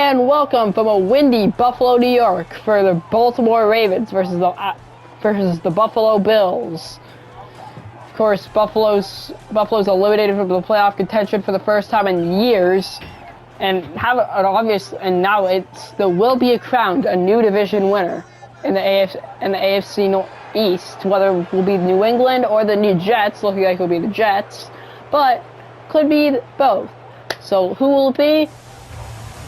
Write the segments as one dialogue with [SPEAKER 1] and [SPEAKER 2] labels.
[SPEAKER 1] And welcome from a windy Buffalo, New York, for the Baltimore Ravens versus the Buffalo Bills. Of course, Buffalo's eliminated from the playoff contention for the first time in years, and now there will be crowned a new division winner in the AFC East. Whether it will be New England or the New Jets, looking like it will be the Jets, but could be both. So who will it be?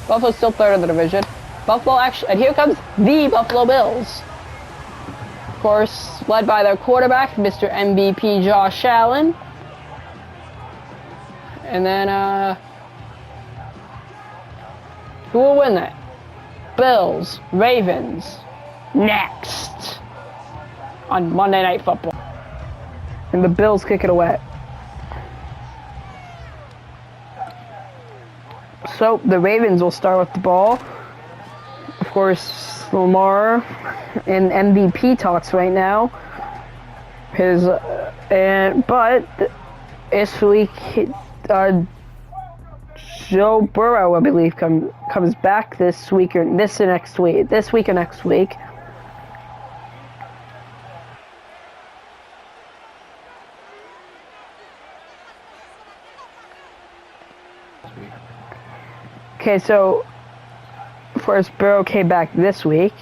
[SPEAKER 1] Buffalo's still third in the division. And here comes the Buffalo Bills. Of course, led by their quarterback, Mr. MVP Josh Allen. And then, who will win that? Bills, Ravens, next on Monday Night Football. And the Bills kick it away. So the Ravens will start with the ball. Of course, Lamar in MVP talks right now. But this week, Joe Burrow, I believe, comes back this week or next week. Okay, so of course Burrow came back this week.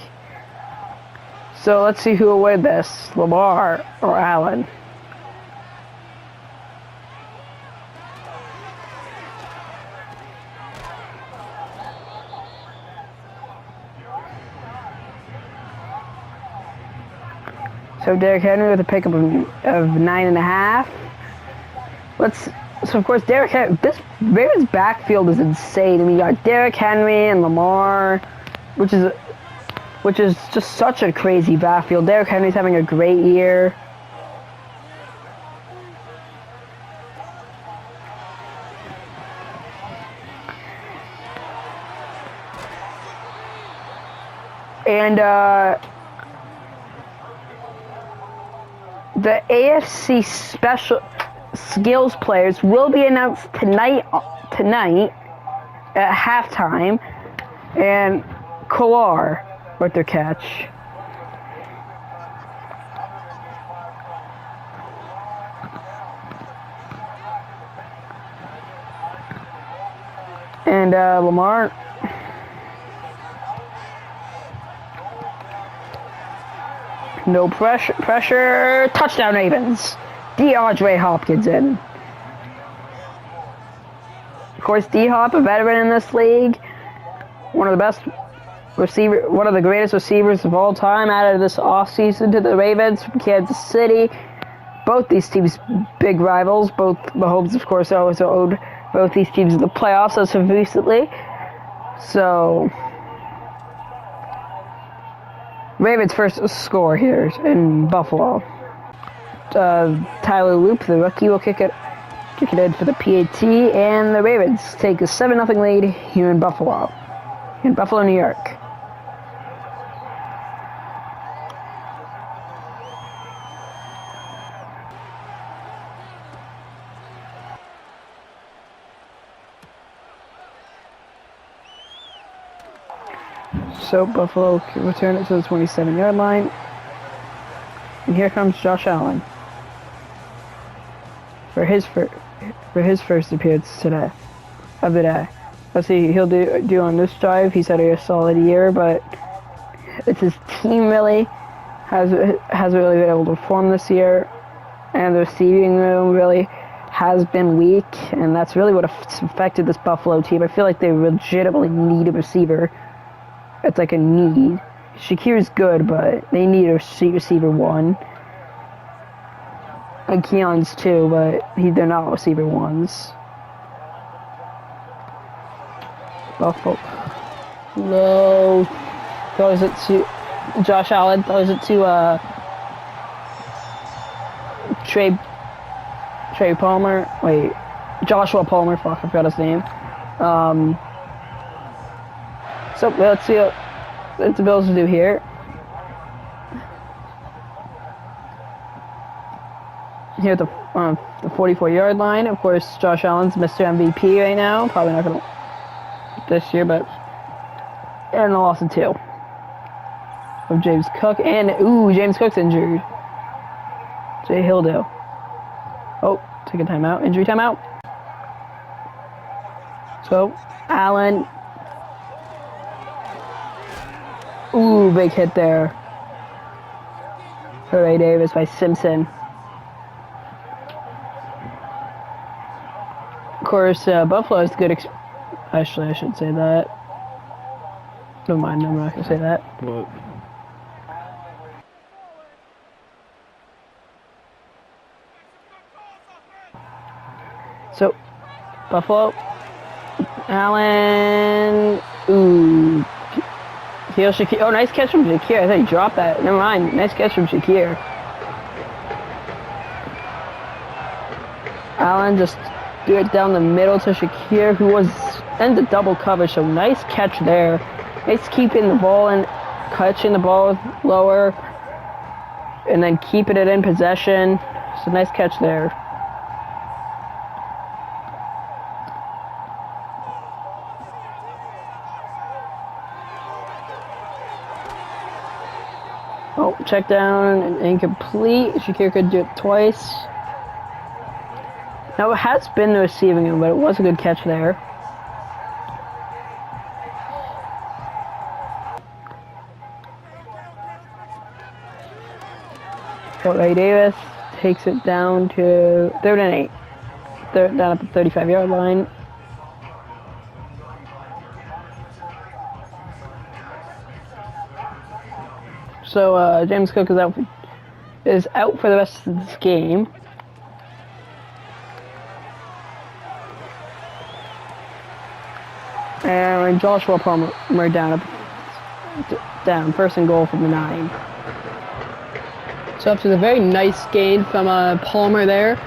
[SPEAKER 1] So let's see who will win this, Lamar or Allen. So Derrick Henry with a pickup of 9.5. So of course this Ravens backfield is insane. I mean, you got Derrick Henry and Lamar, which is just such a crazy backfield. Derrick Henry's having a great year. And the AFC special skills players will be announced tonight at halftime, and Kolar with their catch. And Lamar. No pressure, touchdown Ravens. DeAndre Hopkins in. Of course, D-Hop, a veteran in this league, one of the greatest receivers of all time, added this offseason to the Ravens from Kansas City. Both these teams, big rivals. Both Mahomes, of course, always owed both these teams in the playoffs as of recently. So, Ravens' first score here in Buffalo. Tyler Loop, the rookie, will kick it in for the PAT, and the Ravens take a 7-0 lead here in Buffalo, New York. So Buffalo return it to the 27-yard line, and here comes Josh Allen for his first appearance of the day. Let's see he'll do on this drive. He's had a solid year, but it's his team really hasn't really been able to perform this year, and the receiving room really has been weak, and that's really what affected this Buffalo team. I feel like they legitimately need a receiver. It's like a need. Shakir's good, but they need a receiver one. And Keon's too, but they're not receiver ones. Buffalo. No. Throws it to Josh Allen. Throws it to Trey Palmer. Wait. Joshua Palmer. Fuck, I forgot his name. So let's see what the Bills do here. Here at the 44-yard line. Of course, Josh Allen's Mr. MVP right now. Probably not going to this year, but And a loss of 2 of James Cook. And, ooh, James Cook's injured. Jay Hildo. Oh, take a timeout. Injury timeout. So, Allen. Ooh, big hit there. For Ray Davis by Simpson. Of course, Buffalo is good. Actually, I should say that. Never mind, I'm not going to say that.
[SPEAKER 2] What?
[SPEAKER 1] So, Buffalo. Allen. Ooh. Heel Shakir. Oh, nice catch from Shakir. I thought he dropped that. Never mind. Nice catch from Shakir. Allen just threw it down the middle to Shakir, who was in the double coverage. So nice catch there. Nice keeping the ball and catching the ball lower, and then keeping it in possession. So nice catch there. Oh, check down and incomplete. Shakir could do it twice. Now it has been the receiving end, but it was a good catch there. So Ray Davis takes it down to 3rd and 8. Down at the 35-yard line. So James Cook is out for the rest of this game. And Joshua Palmer down 1st and goal from the 9. So after the very nice gain from Palmer there,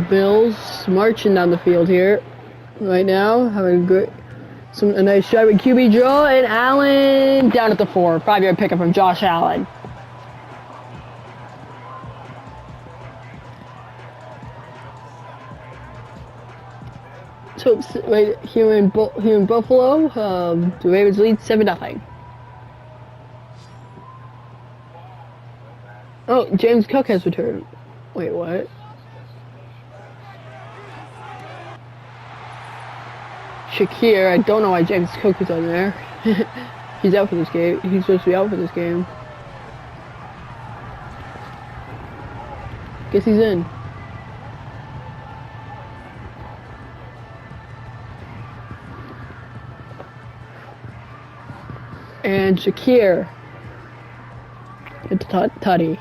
[SPEAKER 1] Bills marching down the field here right now, having a nice shot with QB draw, and Allen down at the 4. 5-yard pickup from Josh Allen. So right here in Buffalo, the Ravens lead 7-0. Oh, James Cook has returned. Wait, what? Shakir, I don't know why James Cook is on there. He's out for this game. He's supposed to be out for this game. Guess he's in. And Shakir. It's Tutty.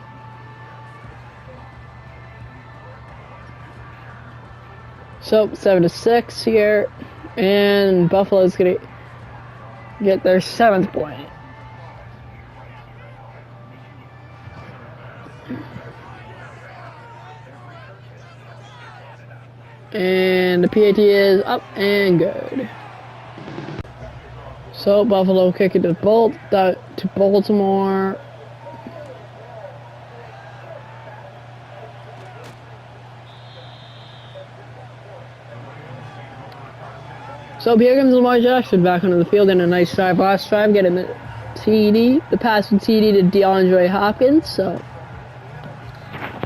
[SPEAKER 1] So 7-6 here, and Buffalo's gonna get their 7th point. And the PAT is up and good. So Buffalo kicking to Baltimore. So here comes Lamar Jackson back onto the field in a nice drive. Last drive, getting the TD, the pass from TD to DeAndre Hopkins. So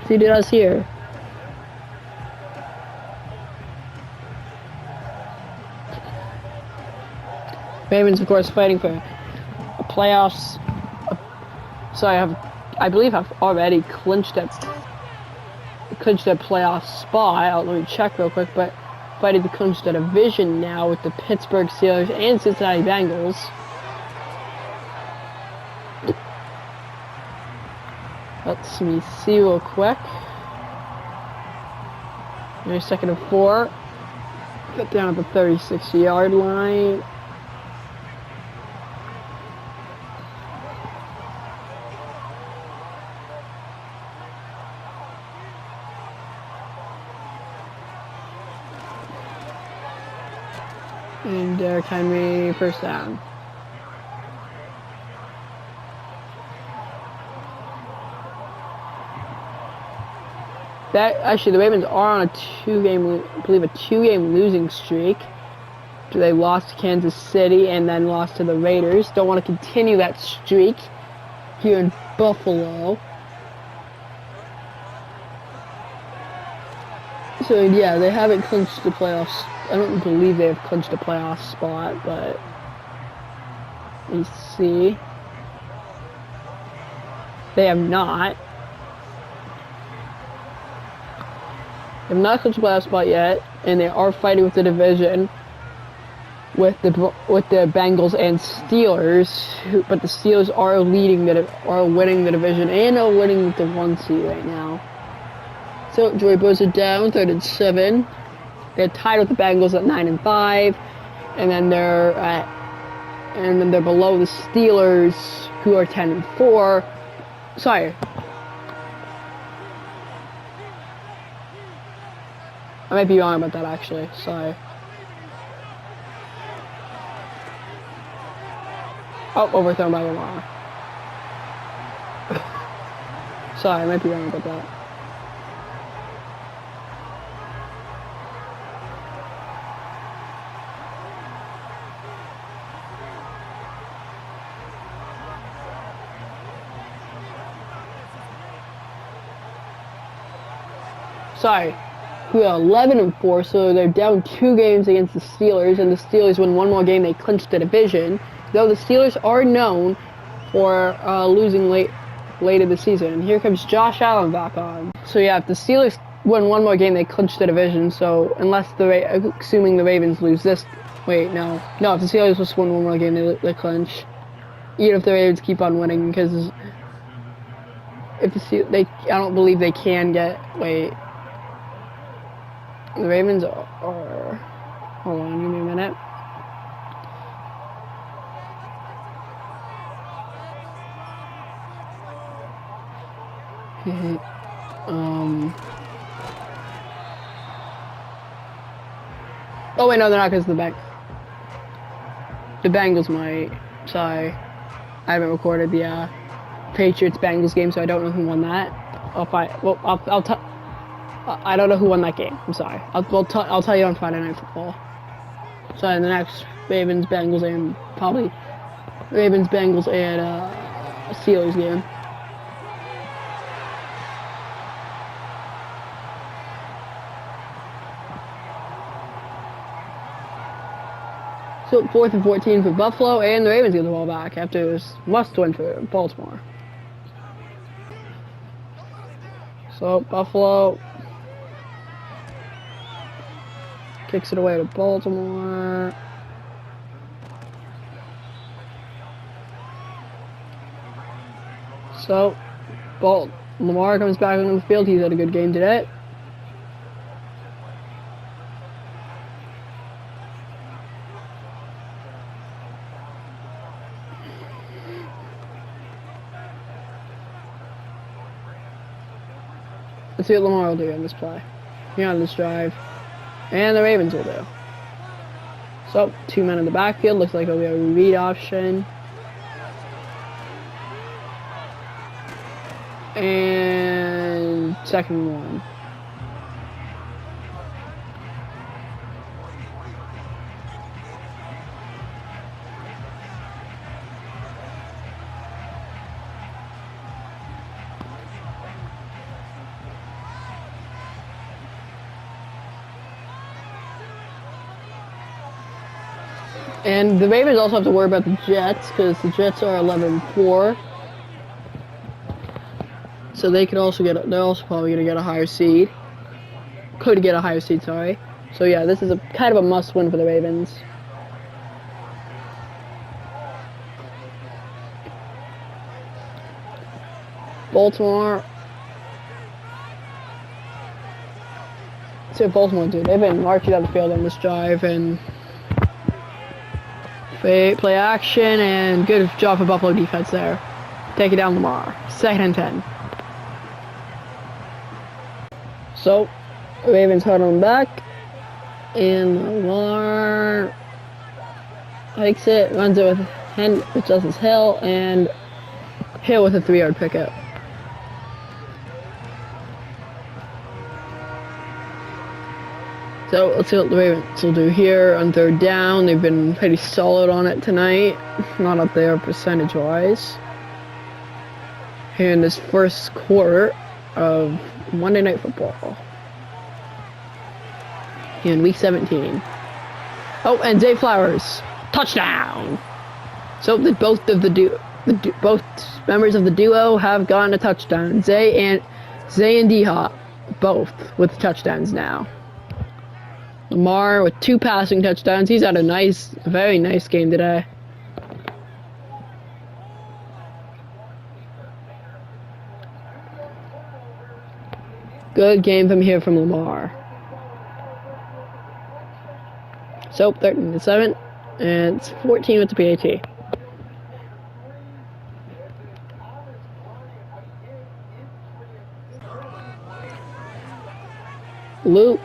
[SPEAKER 1] see what does here. Ravens, of course, fighting for a playoffs. So I believe I've already clinched that playoff spot. Let me check real quick, but fighting to clinch the division now with the Pittsburgh Steelers and Cincinnati Bengals. Let me see real quick. There's 2nd and 4. Get down at the 36-yard line. And Derrick Henry, 1st down. Actually, the Ravens are on a two-game losing streak. after they lost to Kansas City and then lost to the Raiders. Don't want to continue that streak here in Buffalo. So yeah, they haven't clinched the playoffs. I don't believe they have clinched a playoff spot, but let's see. They have not. They have not clinched a playoff spot yet, and they are fighting with the division with the Bengals and Steelers. But the Steelers are winning the division and are winning the 1 seed right now. So Joey Bosa down, 3rd and 7. They're tied with the Bengals at 9 and 5, and then they're below the Steelers, who are 10 and 4. Sorry, I might be wrong about that actually. Sorry. Oh, overthrown by Lamar. Sorry, I might be wrong about that. Sorry, we are 11 and 4, so they're down 2 games against the Steelers, and the Steelers win 1 more game, they clinch the division. Though the Steelers are known for losing late in the season. And here comes Josh Allen back on. So yeah, if the Steelers win 1 more game, they clinch the division. So unless assuming the Ravens lose this, wait, no, if the Steelers just win 1 more game, they clinch. Even if the Ravens keep on winning, because if I don't believe they can get. Wait. The Ravens are. Hold on, give me a minute. Oh wait, no, they're not, because the Bengals might. Sorry, I haven't recorded the Patriots-Bengals game, so I don't know who won that. I don't know who won that game. I'm sorry. I'll tell you on Friday Night Football. So in the next Ravens-Bengals and probably Ravens-Bengals and Steelers game. So 4th and 14 for Buffalo, and the Ravens get the ball back after this must-win for Baltimore. So Buffalo kicks it away to Baltimore. So Lamar comes back on the field. He's had a good game today. Let's see what Lamar will do on this play. Here on this drive. And the Ravens will do. So, 2 men in the backfield. Looks like it'll be a read option. And 2nd and 1. And the Ravens also have to worry about the Jets, because the Jets are 11-4. So they could also they're also probably going to get a higher seed. Could get a higher seed, sorry. So yeah, this is kind of a must-win for the Ravens. Baltimore. Let's see what Baltimore do. They've been marching down the field on this drive, and play action, and good job for Buffalo defense there. Take it down Lamar. 2nd and 10. So, Ravens huddle him back, and Lamar hikes it, runs it with Justice Hill, and Hill with a 3-yard pickup. So let's see what the Ravens will do here on third down. They've been pretty solid on it tonight. Not up there percentage-wise. Here in this first quarter of Monday Night Football. Here in Week 17. Oh, and Zay Flowers. Touchdown! So both members of the duo have gotten a touchdown. Zay and D-Hop, both with touchdowns now. Lamar with 2 passing touchdowns. He's had a very nice game today. Good game from Lamar. So 13-7, and it's 14 with the PAT. Loop.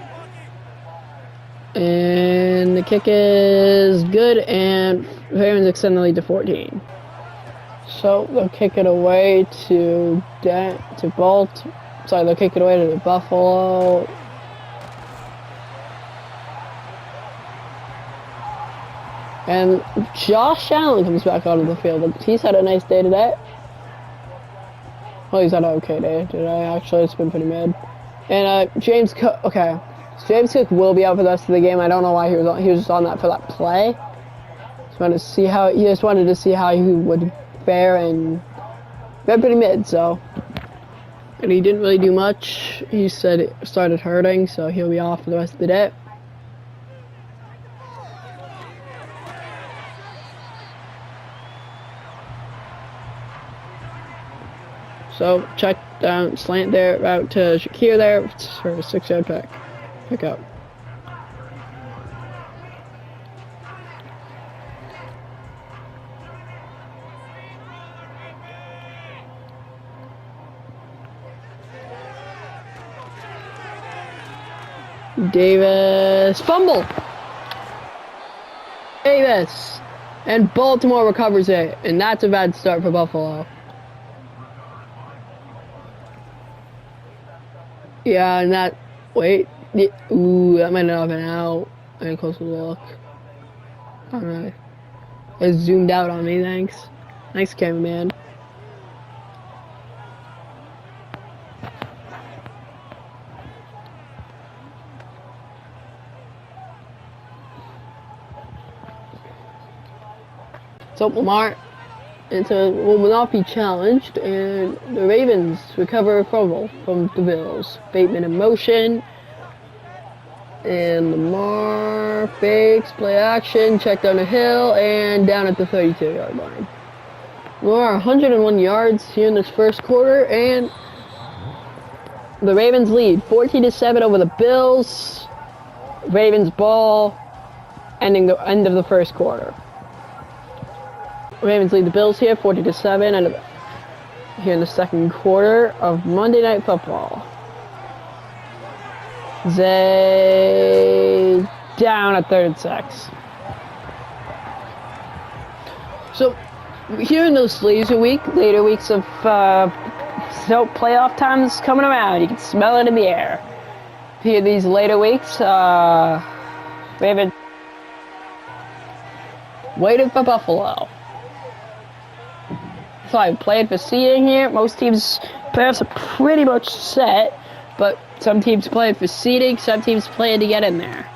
[SPEAKER 1] And the kick is good, and Ravens extend the lead to 14. So they'll kick it away to they'll kick it away to the Buffalo. And Josh Allen comes back onto the field. He's had a nice day today. Well, he's had an okay day today, actually. It's been pretty mid. And James Cook, okay. So James Cook will be out for the rest of the game. I don't know why he was just on that for that play. He just wanted to see how he would fare, and got pretty mid, so. And he didn't really do much. He said it started hurting, so he'll be off for the rest of the day. So, check down, slant there, out to Shakir there for a 6-yard pickup. Davis, fumble! Davis! And Baltimore recovers it, and that's a bad start for Buffalo. Yeah, and that, wait, ooh, that might not have been out. I didn't close the look. Alright. It zoomed out on me, thanks. Nice cameraman. So Lamar will not be challenged, and the Ravens recover a fumble from the Bills. Bateman in motion, and Lamar fakes, play action, check down the hill, and down at the 32-yard line. Lamar 101 yards here in this first quarter, and the Ravens lead 14-7 over the Bills. Ravens ball, ending the end of the first quarter. Ravens lead the Bills here, 40-7, and here in the second quarter of Monday Night Football. Zay down at 3rd and 6. So here in those later weeks of playoff times coming around, you can smell it in the air. Here these later weeks, Ravens waited for Buffalo. So I played for seeding here. Most teams' playoffs are pretty much set, but some teams played for seeding, some teams playing to get in there.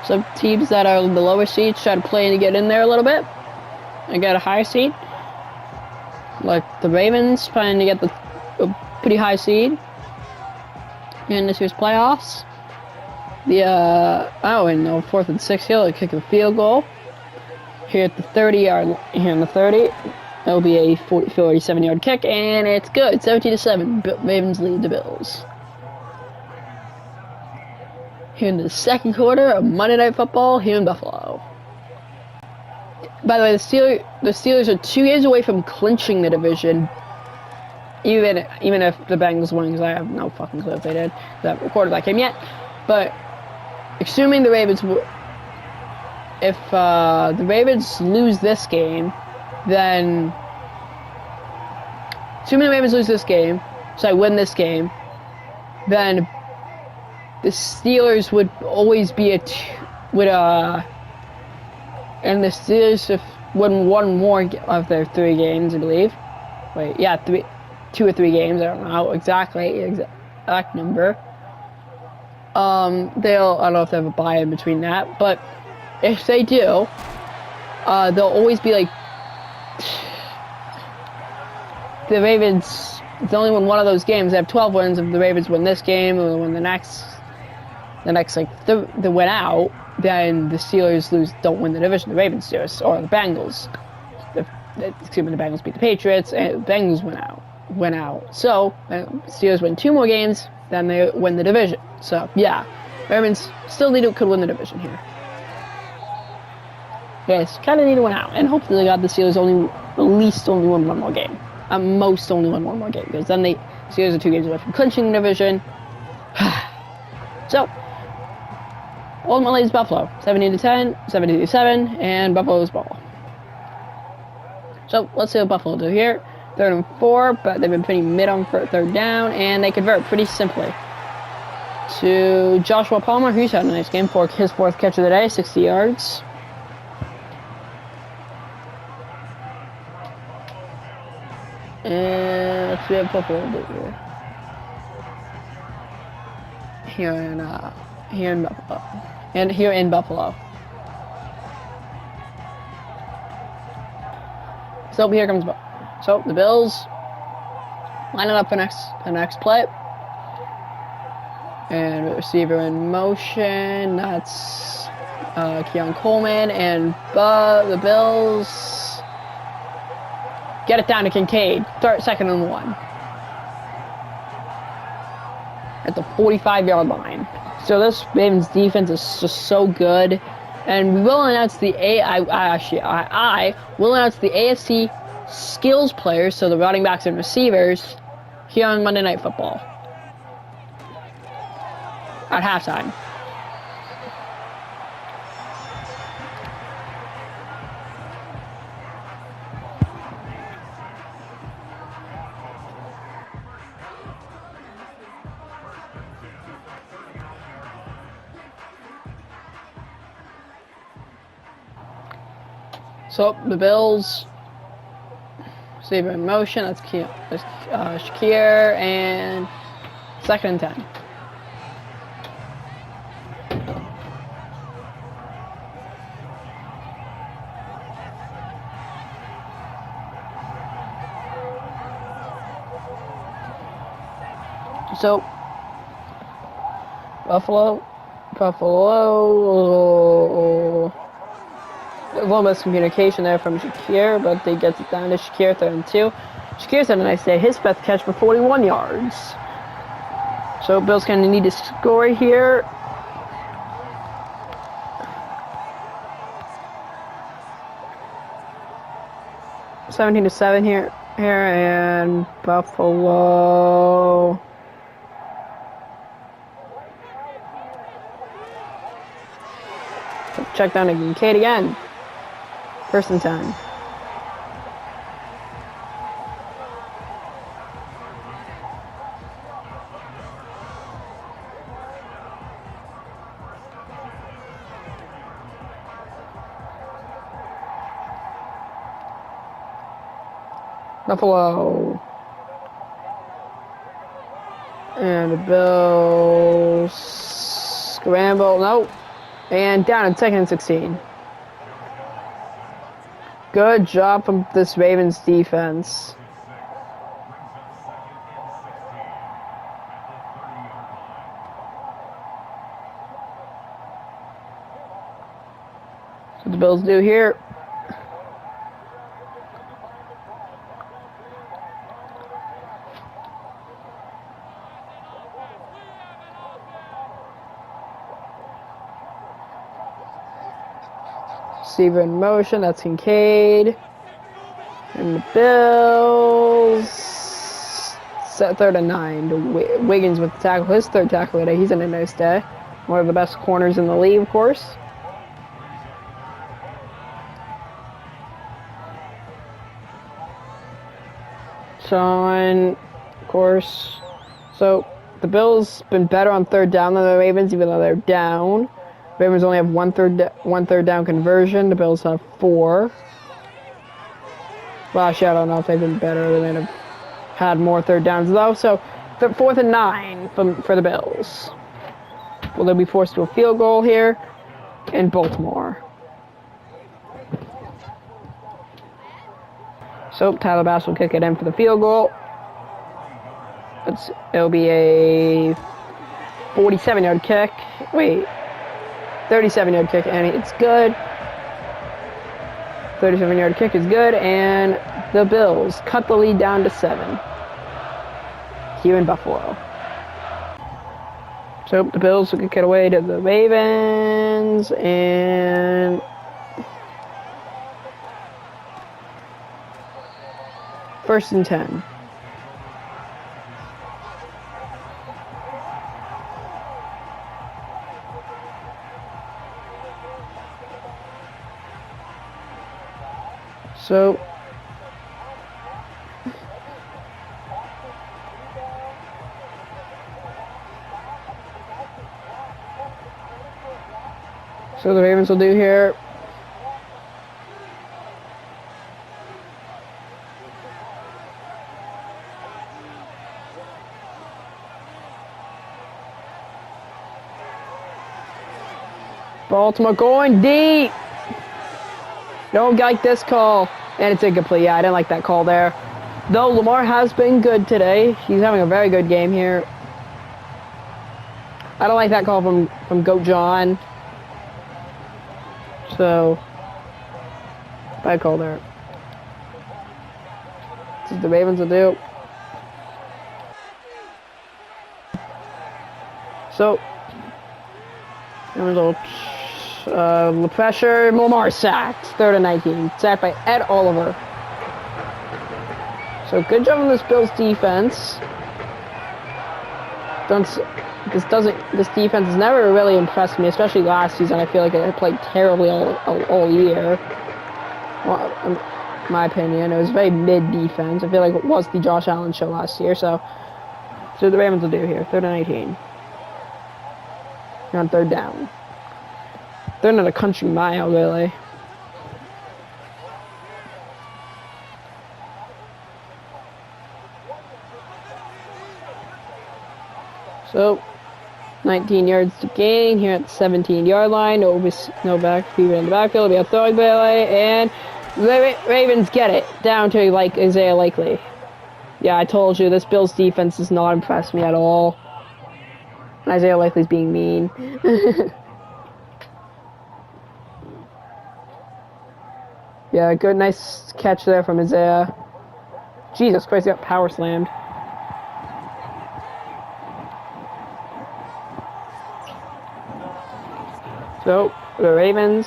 [SPEAKER 1] Some teams that are in the lower seeds try to play to get in there a little bit and get a higher seed. Like the Ravens trying to get a pretty high seed in this year's playoffs. In the 4th and 6th here, they'll kick a field goal. Here at the 30-yard, here in the 30, it'll be a 47-yard kick, and it's good. 17-7, Ravens lead the Bills. Here in the second quarter of Monday Night Football here in Buffalo. By the way, the Steelers are 2 games away from clinching the division, even if the Bengals win, because I have no fucking clue if they did. I haven't recorded that game yet. But assuming the Ravens if the Ravens lose this game, then assuming the Ravens win this game, then the Steelers would always be and the Steelers have won one more of their 3 games, I believe. Wait, yeah, 2 or 3 games. I don't know exactly exact number. I don't know if they have a bye in between that, but if they do, they'll always be like the Ravens. It's only won one of those games. They have 12 wins. If the Ravens win this game and win the next like they win out, then the Steelers don't win the division. The Ravens do, or the Bengals. The Bengals beat the Patriots, and the Bengals win out. So the Steelers win 2 more games, then they win the division. So yeah, Ravens still could win the division here. Yes, kind of need to win out, and hopefully the Steelers at least only win 1 more game. At most only win 1 more game, because then the Steelers are 2 games away from clinching the division. So ultimately it's Buffalo, 17-10, 17-7, and Buffalo's ball. So let's see what Buffalo do here. 3rd and 4, but they've been pretty mid on 3rd down, and they convert pretty simply to Joshua Palmer, who's had a nice game for his 4th catch of the day, 60 yards. And let's see what Buffalo do here. Here in Buffalo. So here comes So the Bills lining up for the next play. And receiver in motion. That's Keon Coleman, and the Bills get it down to Kincaid. 2nd and 1 at the 45-yard line. So this Ravens defense is just so good, and we will announce I will announce the AFC skills players, so the running backs and receivers, here on Monday Night Football at halftime. So the Bills, receiver in motion. That's Shakir, and 2nd and 10. So Buffalo. A little miscommunication there from Shakir, but they get it down to Shakir, 3rd and 2. Shakir's had a nice day. His 5th catch for 41 yards. So Bills kind of need to score here. (17-7) here, and Buffalo. Check down to Kincaid again. 1st and 10. Buffalo. And the Bills scramble. Nope. And down in 2nd and 16. Good job from this Ravens defense. That's what the Bills do here. Receiver in motion, that's Kincaid. And the Bills set 3rd and 9. Wiggins with the tackle, his 3rd tackle today. He's in a nice day. One of the best corners in the league, of course. Sean, of course. So the Bills been better on third down than the Ravens, even though they're down. Ravens only have one third down conversion. The Bills have 4. Well, actually, I don't know if they've been better. They might have had more third downs, though. So, 4th and 9 for the Bills. Will they be forced to a field goal here in Baltimore? So, Tyler Bass will kick it in for the field goal. It'll be a 47-yard kick. Wait. 37-yard kick, and it's good. 37-yard kick is good, and the Bills cut the lead down to 7 here in Buffalo. So the Bills will get away to the Ravens, and first and 10. So the Ravens will do here. Baltimore going deep. Don't like this call. And it's incomplete. Yeah, I didn't like that call there. Though Lamar has been good today. He's having a very good game here. I don't like that call from Goat John. So, bad call there. This is the Ravens will do. So, the pressure, Lamar sacked. 3rd and 19. Sacked by Ed Oliver. So good job on this Bills defense. This defense has never really impressed me, especially last season. I feel like it played terribly all year. Well, in my opinion, it was very mid defense. I feel like it was the Josh Allen show last year. So the Ravens will do here. 3rd and 18. You're on 3rd down. They're not a country mile, really. So, 19 yards to gain here at the 17-yard line. No backfield in the backfield. It'll be a throwing play, and the Ravens get it down to like Isaiah Likely. Yeah, I told you this Bills defense does not impress me at all. Isaiah Likely's being mean. Yeah, good, nice catch there from Isaiah. Jesus Christ, he got power slammed. So, the Ravens,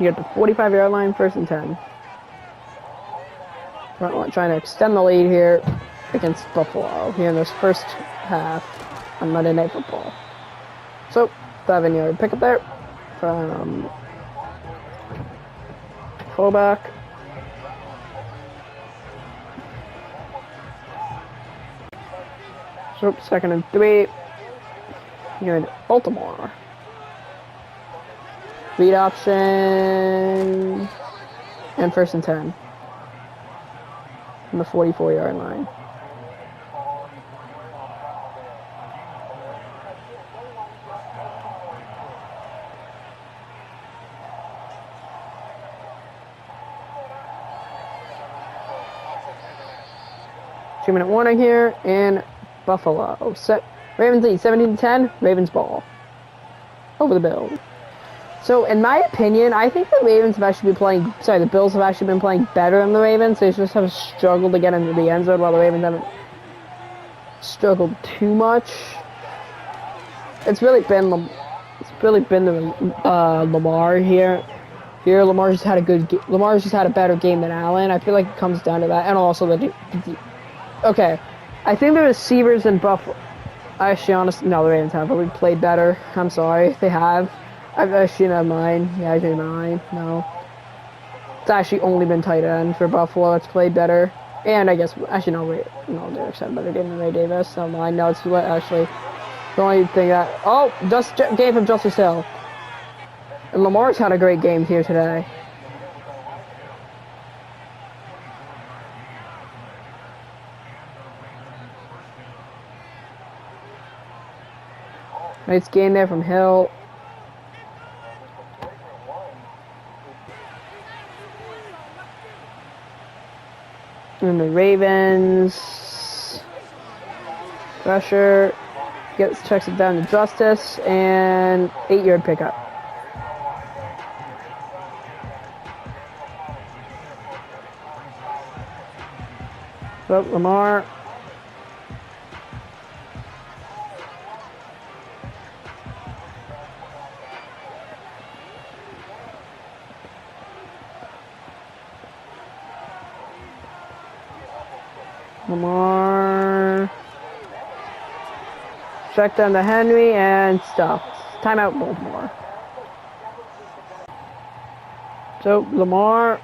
[SPEAKER 1] you get the 45-yard line, 1st and 10. Trying to extend the lead here against Buffalo here in this first half on Monday Night Football. So, 7-yard pickup there from fullback. So, 2nd and 3. You're in Baltimore. Read option. And 1st and 10. On the 44-yard line. Two-minute warning here, and Buffalo Ravens lead 17-10. Ravens ball over the Bills. So, in my opinion, I think the Bills have actually been playing better than the Ravens. They just have struggled to get into the end zone, while the Ravens haven't struggled too much. It's really been Lamar here. Lamar's just had a better game than Allen. I feel like it comes down to that, and also okay, I think the receivers in Buffalo. Actually, honestly, no, the Ravens have really played better. I'm sorry, they have. I've actually not mine. Yeah, I changed mine. No, it's actually only been tight end for Buffalo. It's played better. And I guess, actually, no, Derek said better game than Ray Davis. I know it's what actually the only thing that. Oh, just game from Justice Hill. And Lamar's had a great game here today. Nice game there from Hill. And the Ravens. Pressure. Checks it down to Justice. And 8-yard pickup. So, Lamar. Lamar. Check down to Henry and stopped. Timeout, Baltimore. So, Lamar.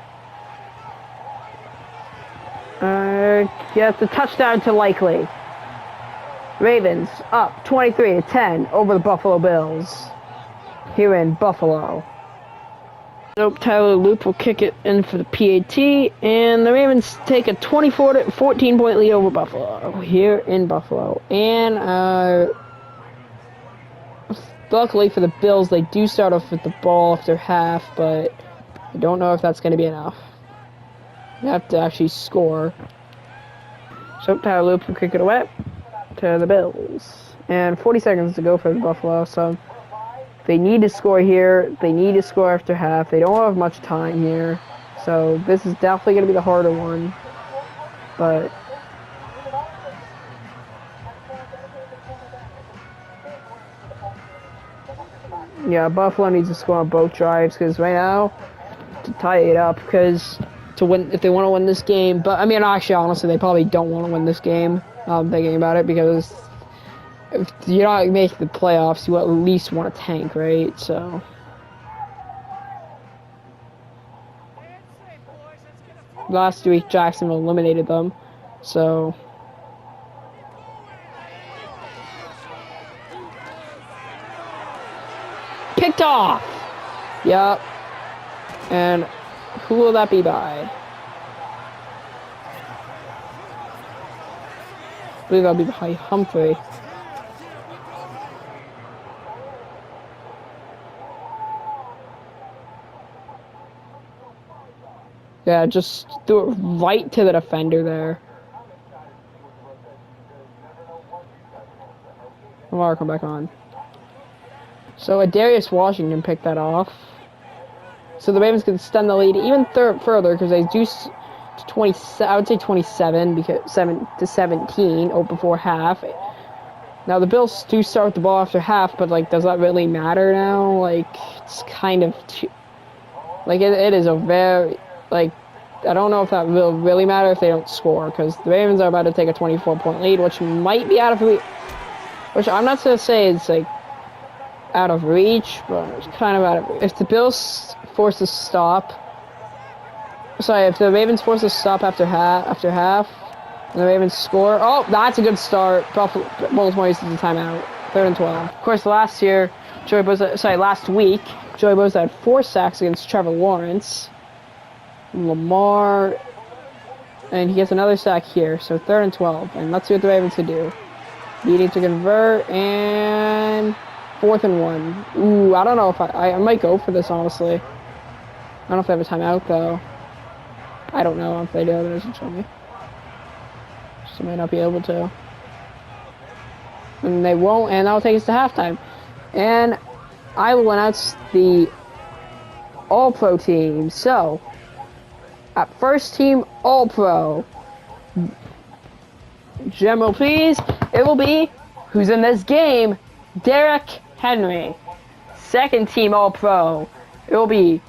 [SPEAKER 1] Gets the touchdown to Likely. Ravens up 23-10 over the Buffalo Bills. Here in Buffalo. So Tyler Loop will kick it in for the PAT, and the Ravens take a 24-14 point lead over Buffalo here in Buffalo. And luckily for the Bills, they do start off with the ball after half, but I don't know if that's going to be enough. They have to actually score. So Tyler Loop will kick it away to the Bills, and 40 seconds to go for the Buffalo. So they need to score here. They need to score after half. They don't have much time here. So this is definitely going to be the harder one. But yeah, Buffalo needs to score on both drives because right now to tie it up because to win if they want to win this game. But I mean, actually, honestly, they probably don't want to win this game. I'm thinking about it because if you're not making the playoffs, you at least want to tank, right? So last week Jacksonville eliminated them, so picked off. Yep. And who will that be by? I believe that'll be by Humphrey. Yeah, just threw it right to the defender there. Lamar, come back on. So Darius Washington picked that off. So the Ravens can extend the lead even further because they do to 20. I would say 27 because 7-17 before half. Now the Bills do start with the ball after half, but like, does that really matter now? Like, it's kind of like it is a very like. I don't know if that will really matter if they don't score because the Ravens are about to take a 24-point lead, which might be out of reach. Which I'm not going to say it's like out of reach, but it's kind of out of reach. If the Bills force a stop, if the Ravens force a stop after half, and the Ravens score, oh, that's a good start. Baltimore uses the timeout. 3rd and 12. Of course, last week, Joey Bosa had 4 sacks against Trevor Lawrence. Lamar, and he gets another sack here, so 3rd and 12, and let's see what the Ravens can do. Needing to convert, and 4th and 1. Ooh, I don't know if I might go for this, honestly. I don't know if they have a timeout, though. I don't know if they do, it doesn't show me. So might not be able to. And they won't, and that'll take us to halftime. And I will announce the All-Pro team. So, at first team All-Pro, General, please, it will be, who's in this game, Derek Henry. Second team All-Pro, it will be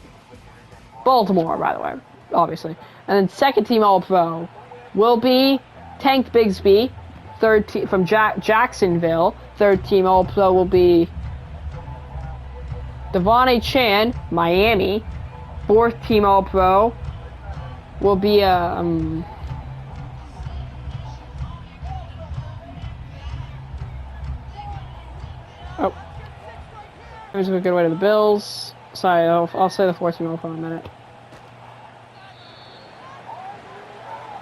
[SPEAKER 1] Baltimore, by the way, obviously. And then second team All-Pro will be Tank Bigsby, third team from Jacksonville. Third team All-Pro will be Devon Chan, Miami. Fourth team All-Pro will be Here's a good way to the Bills. Sorry, I'll say the 14 for a minute.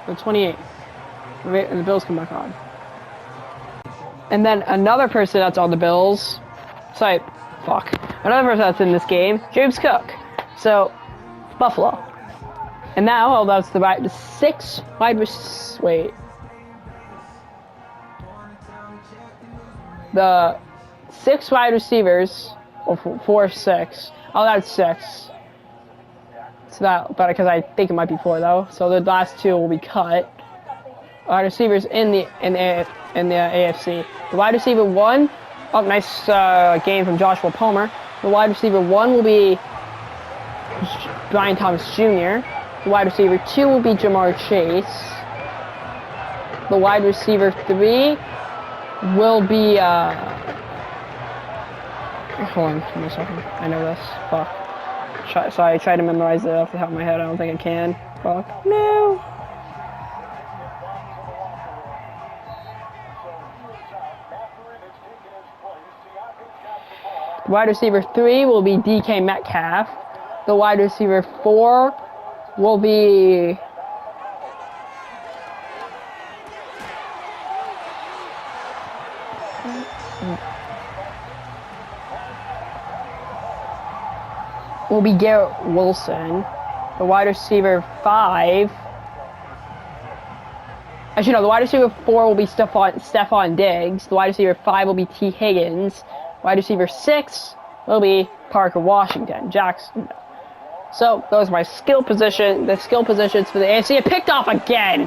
[SPEAKER 1] The 28. And the Bills come back on. And then another person that's on the Bills. Sorry, fuck. Another person that's in this game, James Cook. So, Buffalo. And now, that's the 6 wide receivers. Wait. The 6 wide receivers, or 4 6. Oh, that's 6. So that, but because I think it might be 4 though. So the last 2 will be cut. Wide receivers in the AFC. The wide receiver 1. Oh, nice game from Joshua Palmer. The wide receiver 1 will be Brian Thomas Jr. The wide receiver 2 will be Jamar Chase. The wide receiver 3 will be, hold on, give me a second. I know this. Fuck. Sorry, I tried to memorize it off the top of my head. I don't think I can. Fuck. No. The wide receiver 3 will be DK Metcalf. The wide receiver 4 will be Garrett Wilson. The wide receiver 5. Actually, no, the wide receiver 4 will be Stephon Diggs. The wide receiver 5 will be T. Higgins. Wide receiver 6 will be Parker Washington. Jackson. So, those are my the skill positions for the AFC. It picked off again!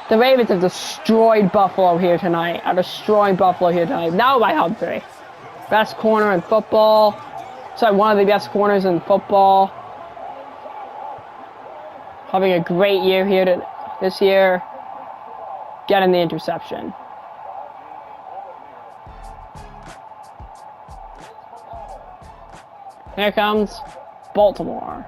[SPEAKER 1] The Ravens have destroyed Buffalo here tonight. Now by Hub 3. Best corner in football. Sorry, one of the best corners in football. Having a great year here this year. Getting the interception. Here comes Baltimore.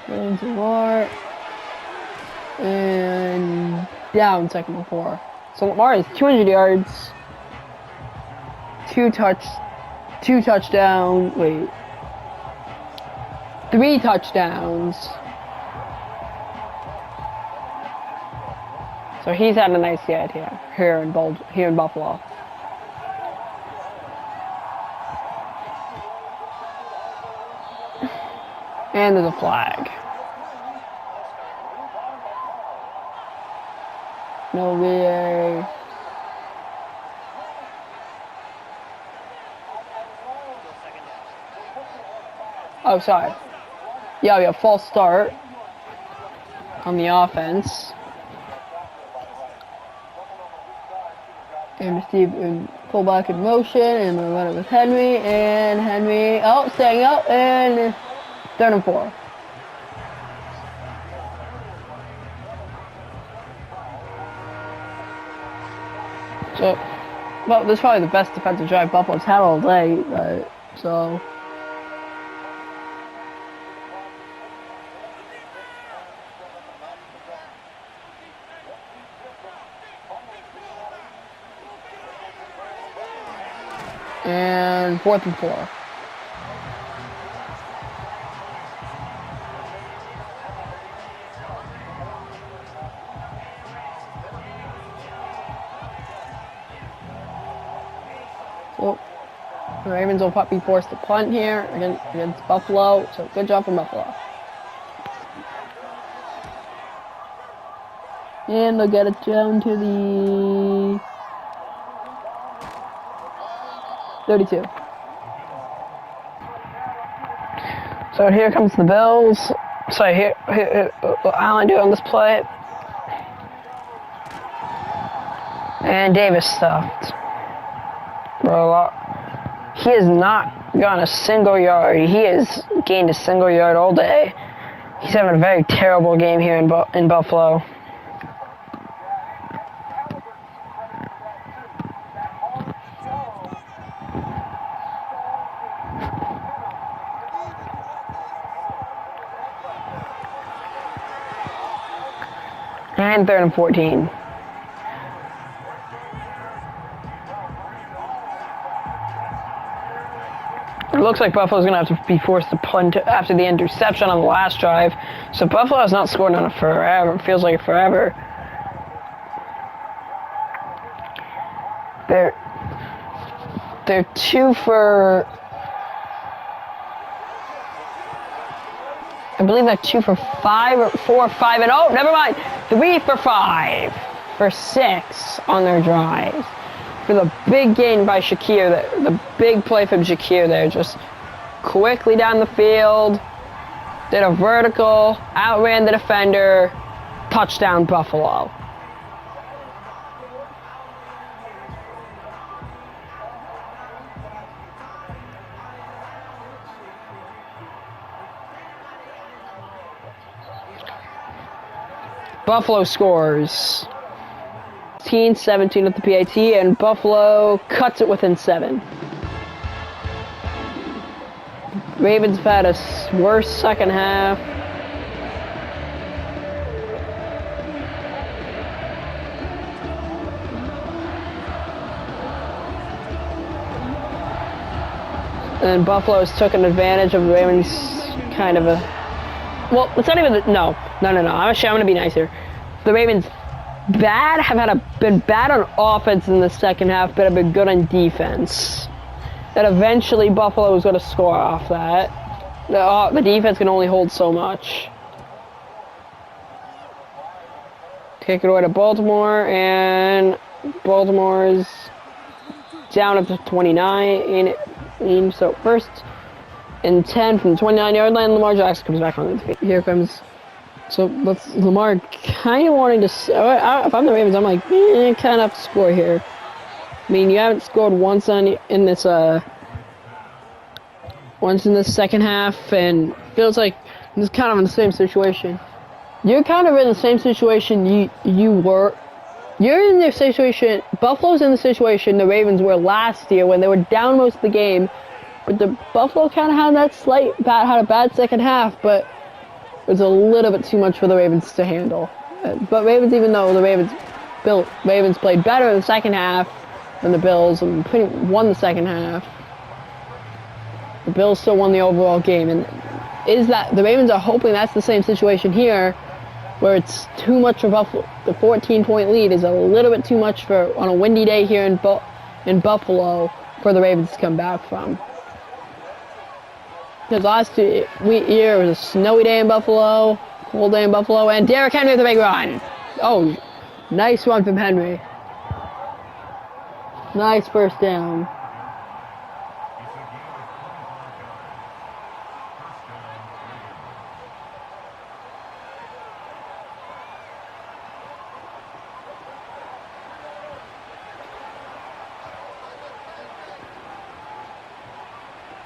[SPEAKER 1] Into Lamar. And down, second and 4. So Lamar has 200 yards, 3 touchdowns. So he's had a nice day here in Buffalo. And there's a flag. No VA. Oh, sorry. Yeah, we have false start on the offense. And Steve in fullback in motion, and we're running with Henry, and Henry, staying up, and 3rd and 4. So, well, this is probably the best defensive drive Buffalo's had all day, right? So. And 4th and 4. So, the Ravens will be forced to punt here against Buffalo. So, good job from Buffalo. And they'll get it down to the 32. So here comes the Bills. So here what Allen do on this play. And Davis stuffed. Bro, he has not gone a single yard. He has gained a single yard all day. He's having a very terrible game here in Buffalo. And 3rd and 14. It looks like Buffalo's going to have to be forced to punt after the interception on the last drive. So Buffalo has not scored on it forever. It feels like forever. They're 2 for... I believe they're 2 for 5 or 4 or 5 and oh, never mind. 3 for 5 for 6 on their drives. For the big gain by Shakir, the big play from Shakir there, just quickly down the field, did a vertical, outran the defender, touchdown Buffalo. Buffalo scores 17 at the PAT, and Buffalo cuts it within 7. Ravens have had a worse second half. And Buffalo's took an advantage of the Ravens kind of a... Well, it's not even... No. Actually, I'm going to be nice here. The Ravens have been bad on offense in the second half, but have been good on defense. That eventually Buffalo was going to score off that. The defense can only hold so much. Take it away to Baltimore, and Baltimore's down up to 29. So first and 10 from the 29-yard line. Lamar Jackson comes back on the field. Here comes... So Lamar kind of wanting to... if I'm the Ravens, I'm like, kind of have to score here. I mean, you haven't scored once in this second half, and feels like it's kind of in the same situation. You're kind of in the same situation you were. You're in the situation... Buffalo's in the situation the Ravens were last year when they were down most of the game, but the Buffalo kind of had had a bad second half, but it was a little bit too much for the Ravens to handle. But Ravens, even though the Ravens played better in the second half than the Bills and won the second half, the Bills still won the overall game. And the Ravens are hoping that's the same situation here, where it's too much for Buffalo. The 14-point lead is a little bit too much on a windy day here in Buffalo for the Ravens to come back from. Because last year it was a snowy day in Buffalo, cold day in Buffalo, and Derrick Henry with a big run. Oh, nice run from Henry. Nice first down.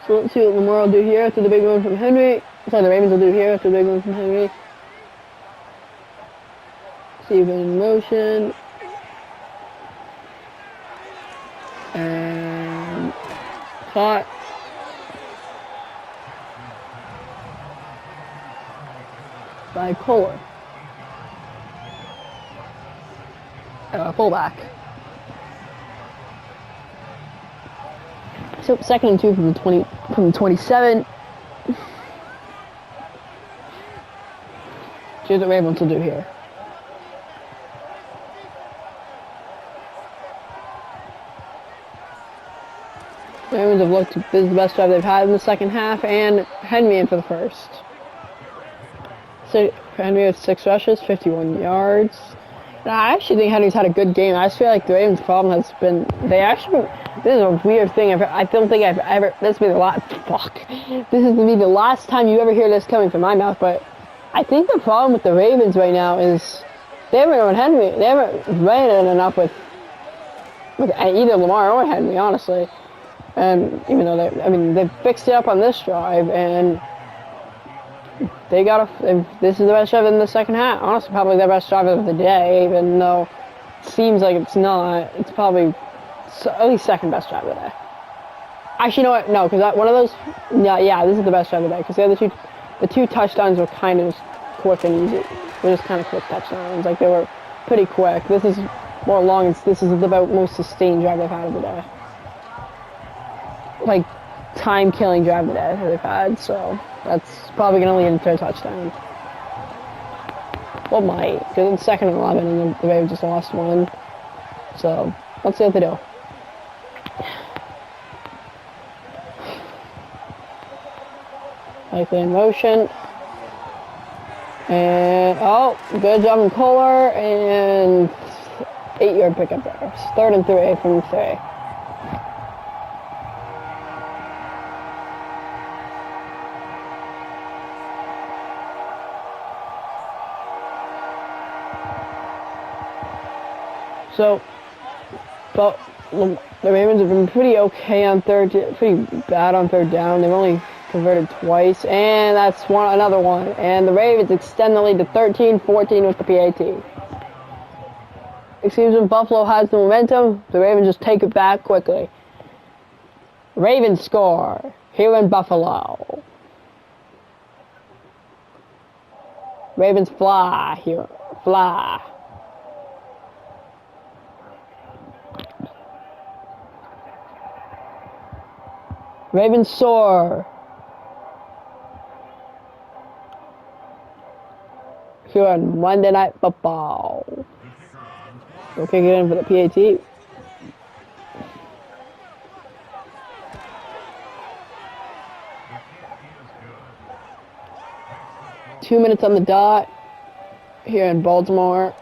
[SPEAKER 1] So let's see what Lamar will do here after the big one from Henry. Sorry, the Ravens will do here after the big one from Henry. Steven in motion. And caught. By Kohler. Fullback. So 2nd and 2 from the 27. Here's what Ravens will do here. Ravens have looked, this is the best drive they've had in the second half, and Henry in for the first. So Henry with 6 rushes, 51 yards. And I actually think Henry's had a good game. I just feel like the Ravens' problem has been, this is a weird thing. I don't think I've ever, this will be the last, This is going to be the last time you ever hear this coming from my mouth, but I think the problem with the Ravens right now is they haven't run Henry, they haven't ran it enough with either Lamar or Henry, honestly. And even though they fixed it up on this drive, and this is the best drive in the second half. Honestly, probably the best drive of the day, even though it seems like it's not. It's probably at least second best drive of the day. Actually, you know what? No, because one of those. Yeah, this is the best drive of the day. Because the two touchdowns were kind of quick and easy. They're just kind of quick touchdowns. Like, they were pretty quick. This is more long. This is about most sustained drive they've had of the day. Like, time-killing drive of the day that they've had. So that's probably going to lead into a touchdown. Well, might. Because it's 2nd and 11 and the Ravens just lost one. So let's see what they do. Likely in motion. And, oh, good job from Kohler. And 8-yard pickup there. 3rd and 3 from 3. So, but the Ravens have been pretty okay on pretty bad on 3rd down. They've only converted twice, and that's another one. And the Ravens extend the lead to 13-14 with the PAT. It seems when Buffalo has the momentum, the Ravens just take it back quickly. Ravens score here in Buffalo. Ravens fly here, fly. Ravens soar. Here on Monday Night Football. We'll kick it in for the PAT. Two minutes on the dot here in Baltimore.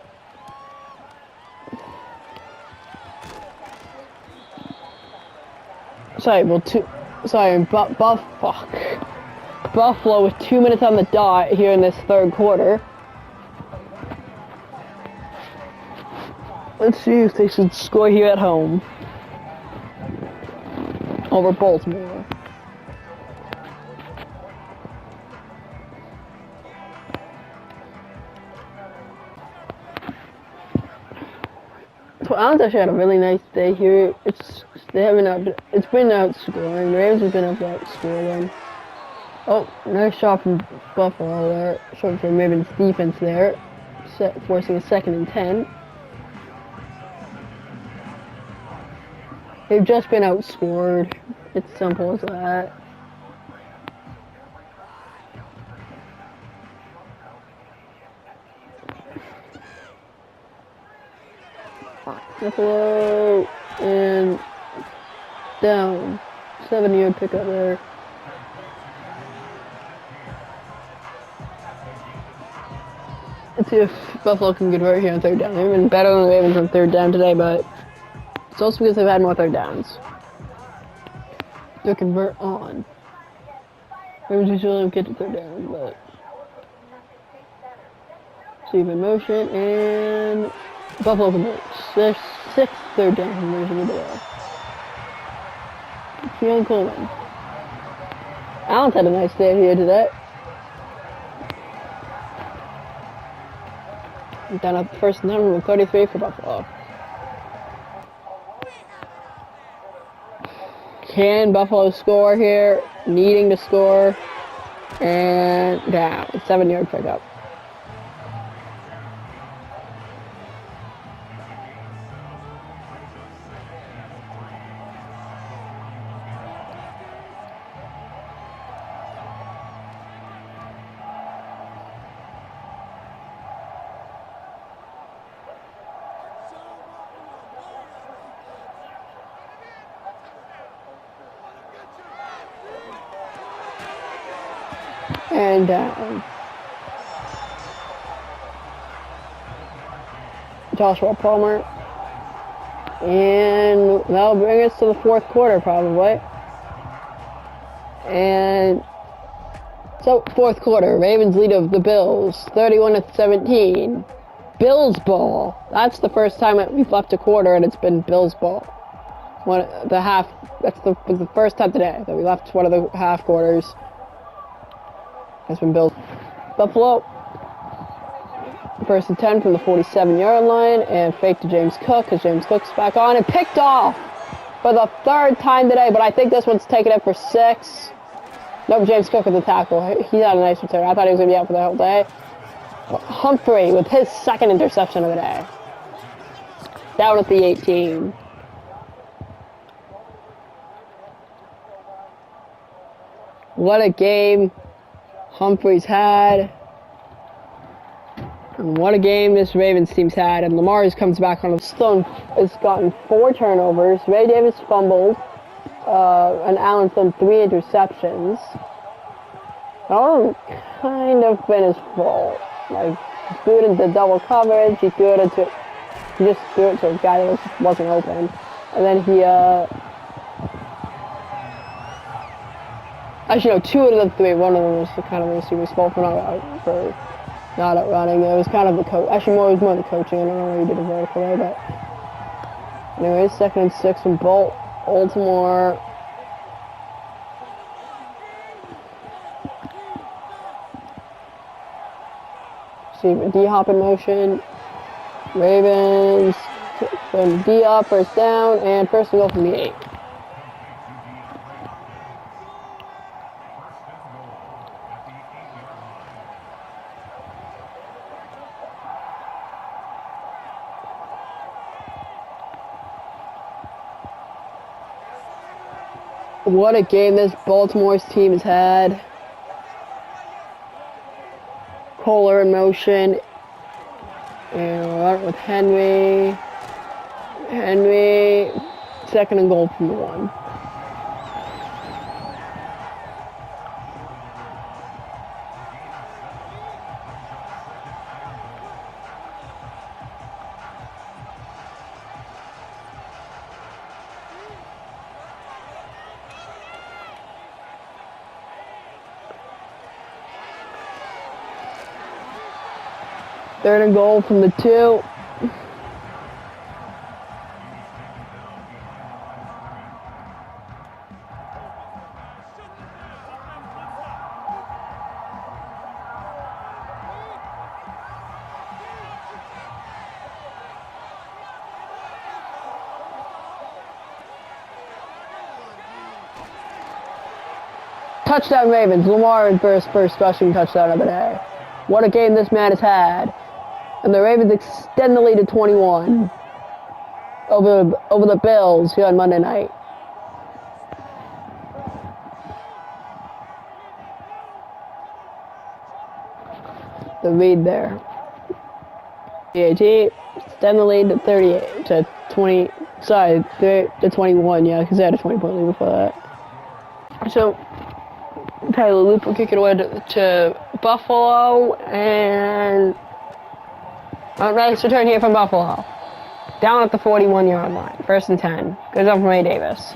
[SPEAKER 1] Buffalo with 2 minutes on the dot here in this 3rd quarter. Let's see if they should score here at home over Baltimore. So Allen's actually had a really nice day here. It's been outscoring. The Ravens have been able to outscore them. Oh, nice shot from Buffalo there. Shot from Ravens defense there, forcing a 2nd and 10. They've just been outscored. It's simple as that. Buffalo and down. 7-yard pickup there. Let's see if Buffalo can get right here on 3rd down. They've been better than the Ravens on 3rd down today, but it's also because they've had more 3rd downs. They'll convert on. Ravens usually don't get to 3rd down, but Steve in motion, and Buffalo converts. Their 6th 3rd down conversion of the day. Keon Coleman. Allen's had a nice day here today. Down up 1st and 10 with 33 for Buffalo. Can Buffalo score here? Needing to score. And down. 7-yard pickup. And Joshua Palmer. And that'll bring us to the 4th quarter, probably. And so, 4th quarter, Ravens lead of the Bills, 31-17. Bills ball. That's the first time that we've left a quarter and it's been Bills ball. Was the first time today that we left one of the half quarters. Has been Bills. Buffalo. 1st and 10 from the 47-yard line, and fake to James Cook, because James Cook's back on, and picked off for the 3rd time today, but I think this one's taken it for 6. Nope, James Cook with the tackle. He had a nice return. I thought he was going to be out for the whole day. Humphrey with his second interception of the day. Down at the 18. What a game Humphrey's had. And what a game this Ravens team's had. And Lamar comes back on a stone. Has gotten 4 turnovers. Ray Davis fumbled. And Allen's done 3 interceptions. That kind of been his fault. Like, he threw it into double coverage. He just threw it to a guy that wasn't open. And then he, actually, no, 2 out of the 3. One of them was kind of the receiver's fault for not out running. It was kind of the coach. Actually, it was more the coaching. I don't know why he did a vertical there, but anyways, 2nd and 6 from Baltimore. See D-Hop in motion. Ravens from D-Hop, first down, and first and goal from the 8. What a game this Baltimore's team has had. Kohler in motion. And we'll run it with Henry. Henry, 2nd and goal from the 1. Third and goal from the 2. Touchdown Ravens. Lamar first rushing touchdown of the day. What a game this man has had. And the Ravens extend the lead to 21 over the Bills here on Monday night. The lead there. PAT extend the lead to 38 to 20. Sorry, to 21. Yeah, because they had a 20-point lead before that. So Tyler Loop will kick it away to Buffalo, and nice return here from Buffalo. Down at the 41-yard line. 1st and 10. Goes up from Ray Davis.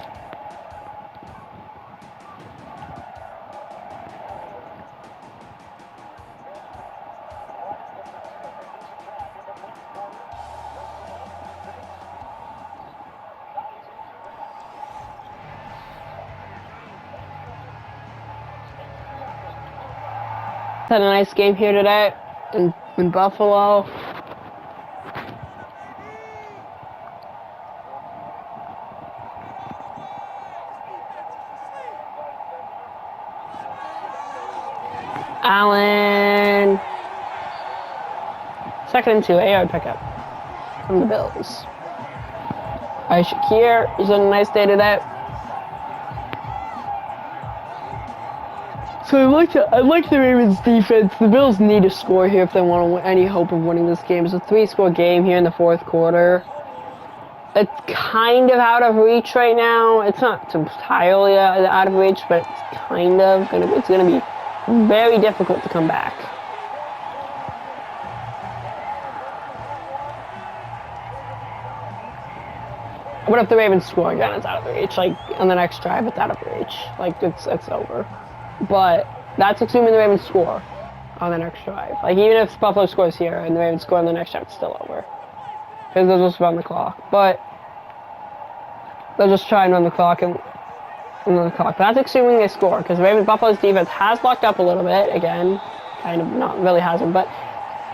[SPEAKER 1] Had a nice game here today in Buffalo. Allen. 2nd and 2, 8-yard pickup from the Bills. Alright, Shakir is on a nice day today. So I like the Ravens defense. The Bills need to score here if they want to win, any hope of winning this game. It's a 3-score game here in the 4th quarter. It's kind of out of reach right now. It's not entirely out of reach, but it's kind of it's gonna be very difficult to come back. What if the Ravens score again? It's out of reach. Like on the next drive, it's out of reach. Like it's over. But that's assuming the Ravens score on the next drive. Like even if Buffalo scores here and the Ravens score on the next drive, it's still over. Because they'll just run the clock. But they'll just try and run the clock and run the clock. But that's assuming they score. Because Buffalo's defense has locked up a little bit. Again, kind of not really hasn't. But,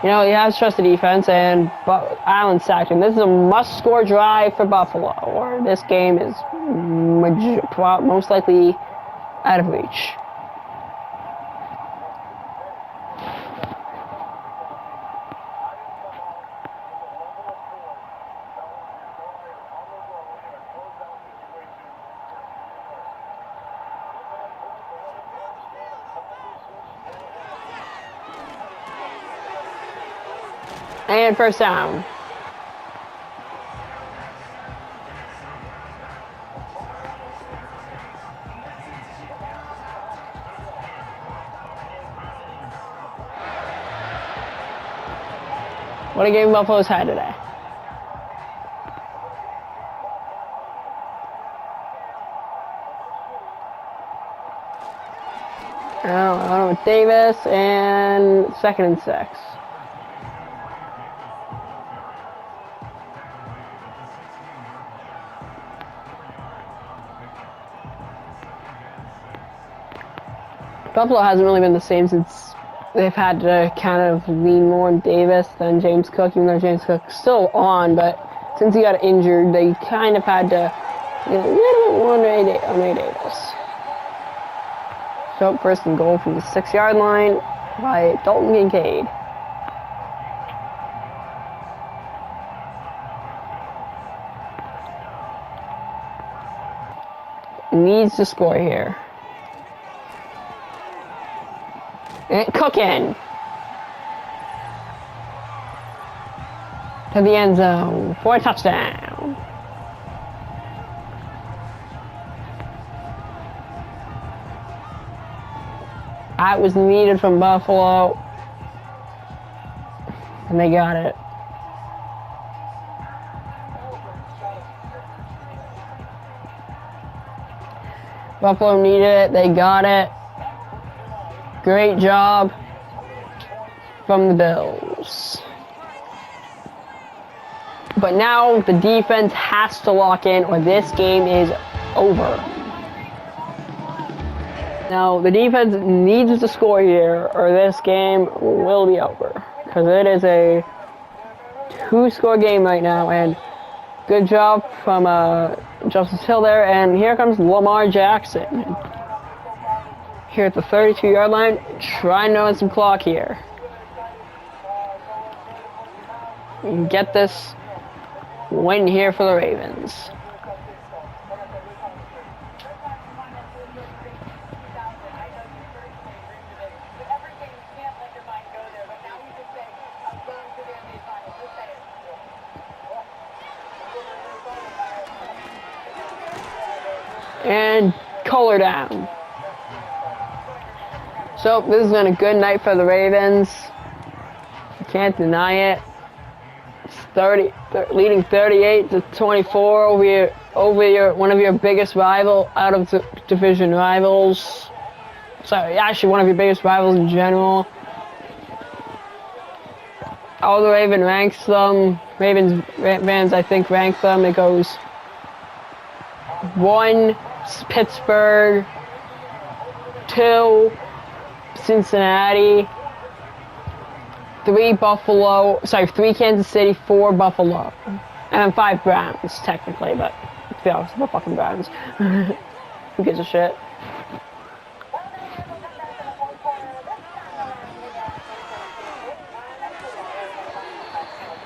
[SPEAKER 1] you know, he has trusted defense. And Allen sacked him. This is a must-score drive for Buffalo. Or this game is most likely out of reach. And first down. What a game Buffalo's had today. Now, I went with Davis, and 2nd and 6. Buffalo hasn't really been the same since they've had to kind of lean more on Davis than James Cook, even though James Cook's still on, but since he got injured, they kind of had to get a little bit more on Ray Davis. So, 1st and goal from the 6-yard line by Dalton Kincaid. Needs to score here. And cooking to the end zone for a touchdown. That was needed from Buffalo, and they got it. Buffalo needed it, they got it. Great job from the Bills. But now the defense has to lock in or this game is over. Now the defense needs to score here or this game will be over. Because it is a 2-score game right now, and good job from Justice Hill there, and here comes Lamar Jackson. Here at the 32-yard line, trying to run some clock here. And get this win here for the Ravens. And color down. So this has been a good night for the Ravens. You can't deny it. It's leading 38-24 over one of your biggest rival out of the division rivals. Sorry, actually one of your biggest rivals in general. All the Ravens fans I think rank them. It goes 1 Pittsburgh, 2 Cincinnati, 3 Kansas City, 4 Buffalo, and then 5 Browns, technically, but to be honest, the fucking Browns. Who gives a shit?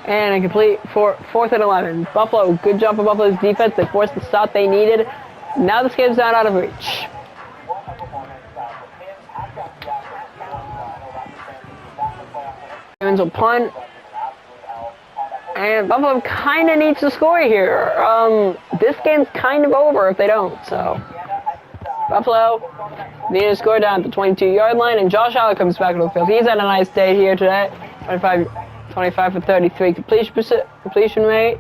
[SPEAKER 1] And a complete 4th and 11. Buffalo, good job for Buffalo's defense. They forced the stop they needed. Now this game's not out of reach. Ravens will punt. And Buffalo kind of needs to score here. This game's kind of over if they don't, so. Buffalo need to score down at the 22-yard line, and Josh Allen comes back to the field. He's had a nice day here today. 25 for 33 completion rate,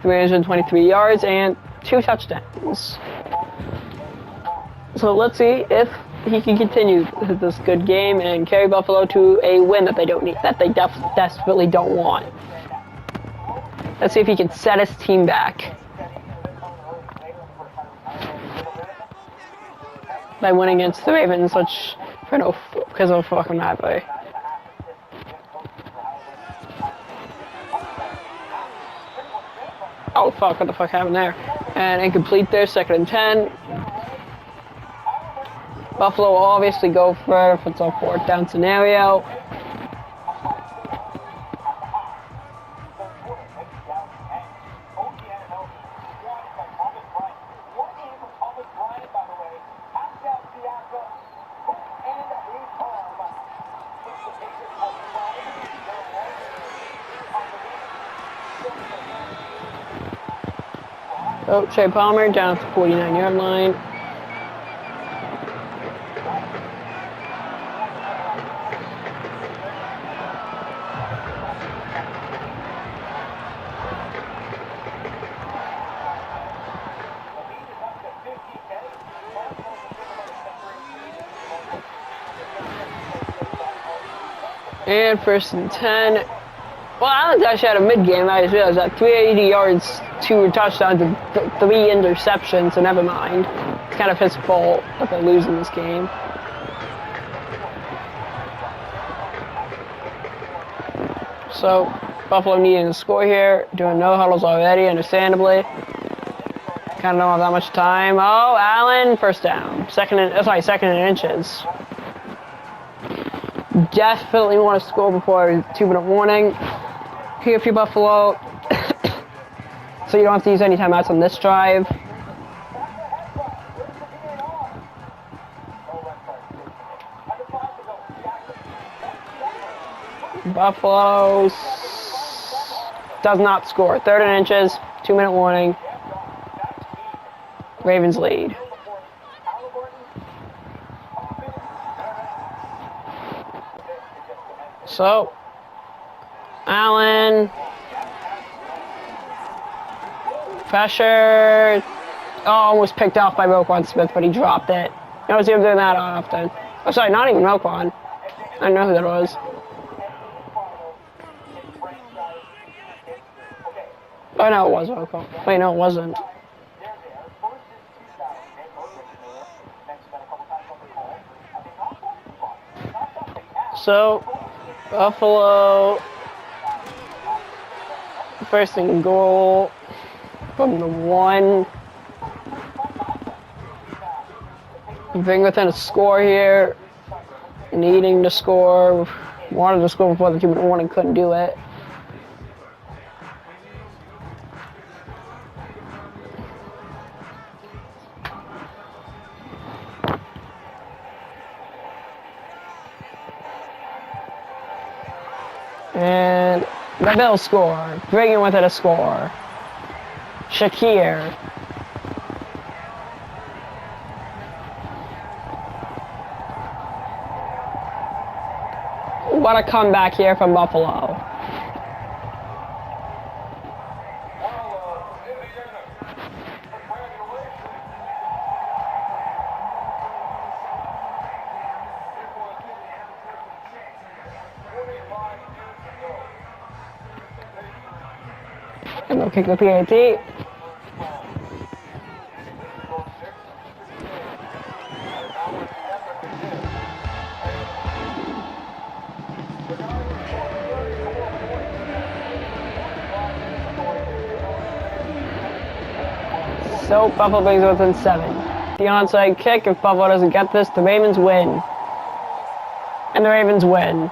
[SPEAKER 1] 323 yards, and 2 touchdowns. So let's see if he can continue this good game and carry Buffalo to a win that they don't need, that they desperately don't want. Let's see if he can set his team back by winning against the Ravens, which because of a fucking rivalry. Oh fuck, what the fuck happened there? And incomplete there, 2nd and 10. Buffalo will obviously go for it if it's a 4th down scenario. Oh, Shea Palmer down at the 49-yard line. And 1st and 10. Well, Allen's actually had a mid-game. I just realized that 380 yards, 2 touchdowns, and 3 interceptions, so never mind. It's kind of his fault that they're losing this game. So, Buffalo needing to score here. Doing no huddles already, understandably. Kind of don't have that much time. Oh, Allen, 1st down. Second and inches. Definitely want to score before a 2-minute warning. Here for Buffalo. So you don't have to use any timeouts on this drive. Buffalo does not score. 3rd and inches, 2-minute warning. Ravens lead. So, Allen, pressure. Oh, almost picked off by Roquan Smith, but he dropped it. I don't see him doing that often. Oh, sorry, not even Roquan. I don't know who that was. Oh, no, it was Roquan. Wait, no, it wasn't. So, Buffalo, 1st and goal from the 1. Being within a score here, needing to score, wanted to score before the 2-minute warning, couldn't do it. And the Bills score, bringing with it a score. Shakir. What a comeback here from Buffalo. And they'll kick the PAT. So Buffalo brings it within 7. The onside kick, if Buffalo doesn't get this, the Ravens win. And the Ravens win.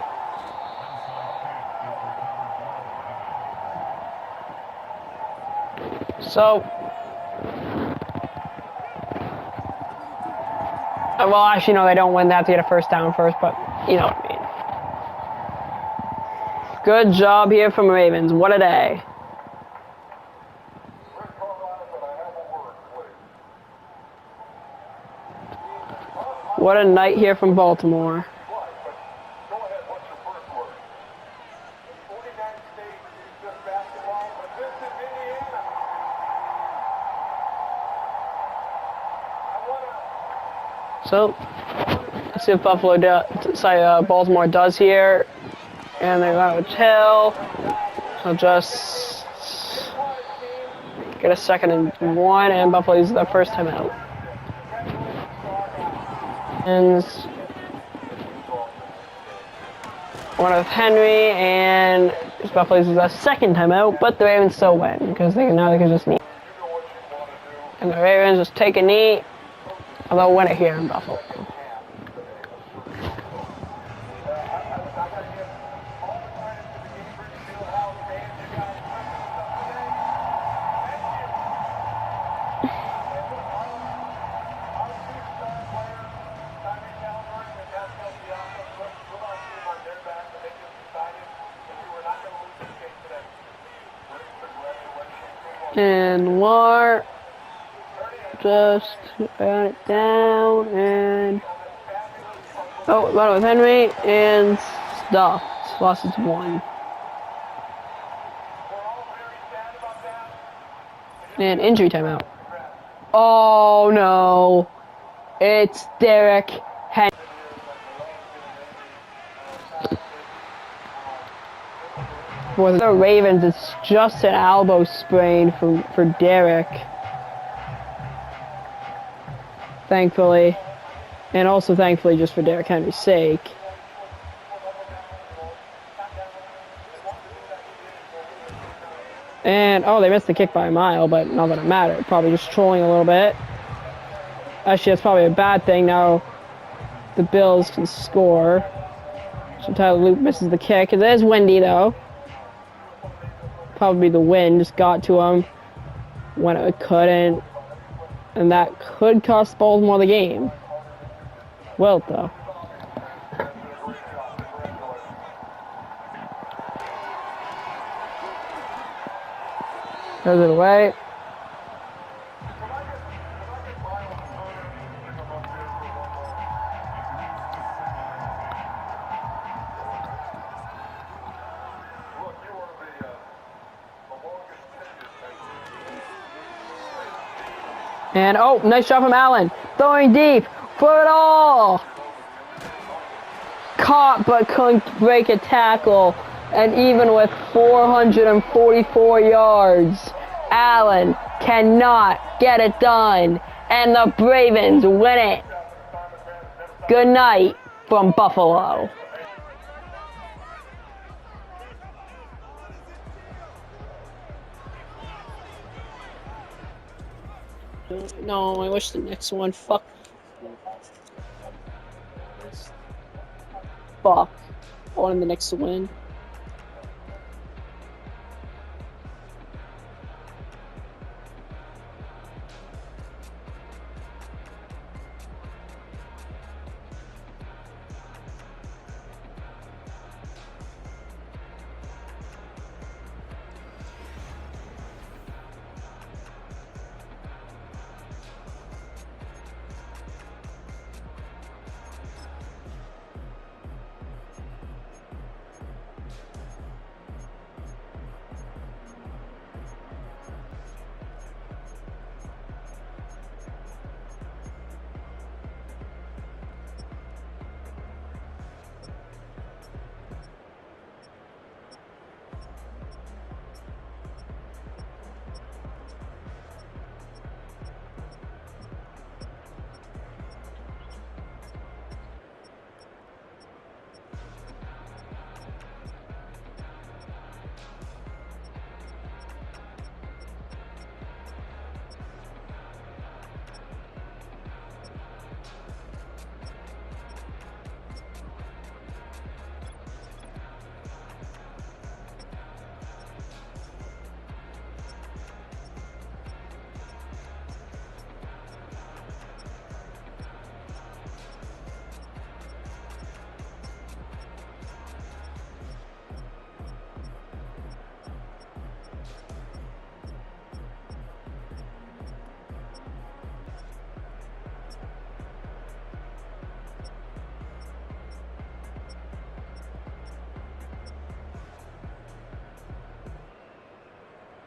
[SPEAKER 1] So, well, actually, no, they don't win that to get a 1st down first, but you know what I mean. Good job here from Ravens. What a day. What a night here from Baltimore. So, let's see if Baltimore does here. And they run a tail. So just get a 2nd and 1, and Buffalo uses their 1st time out. And one of Henry, and Buffalo uses their 2nd time out, but the Ravens still win because they can just knee. And the Ravens just take a knee, and they'll win it here in Buffalo. And Lar just ran it down and run it with Henry and stopped. Lost it to 1. And injury timeout. Oh no. It's Derek Henry. For the Ravens, it's just an elbow sprain for Derek. Thankfully. And also thankfully just for Derek Henry's sake. And, they missed the kick by a mile, but not that it mattered. Probably just trolling a little bit. Actually, that's probably a bad thing. Now the Bills can score. So Tyler Loop misses the kick. It is windy, though. Probably the wind just got to him when it couldn't. And that could cost Baltimore the game. Will it, though? Throws it away. And, nice shot from Allen. Throwing deep for it all. Caught but couldn't break a tackle. And even with 444 yards, Allen cannot get it done. And the Ravens win it. Good night from Buffalo. No, I wish the next one. Fuck. I wanted the next to win.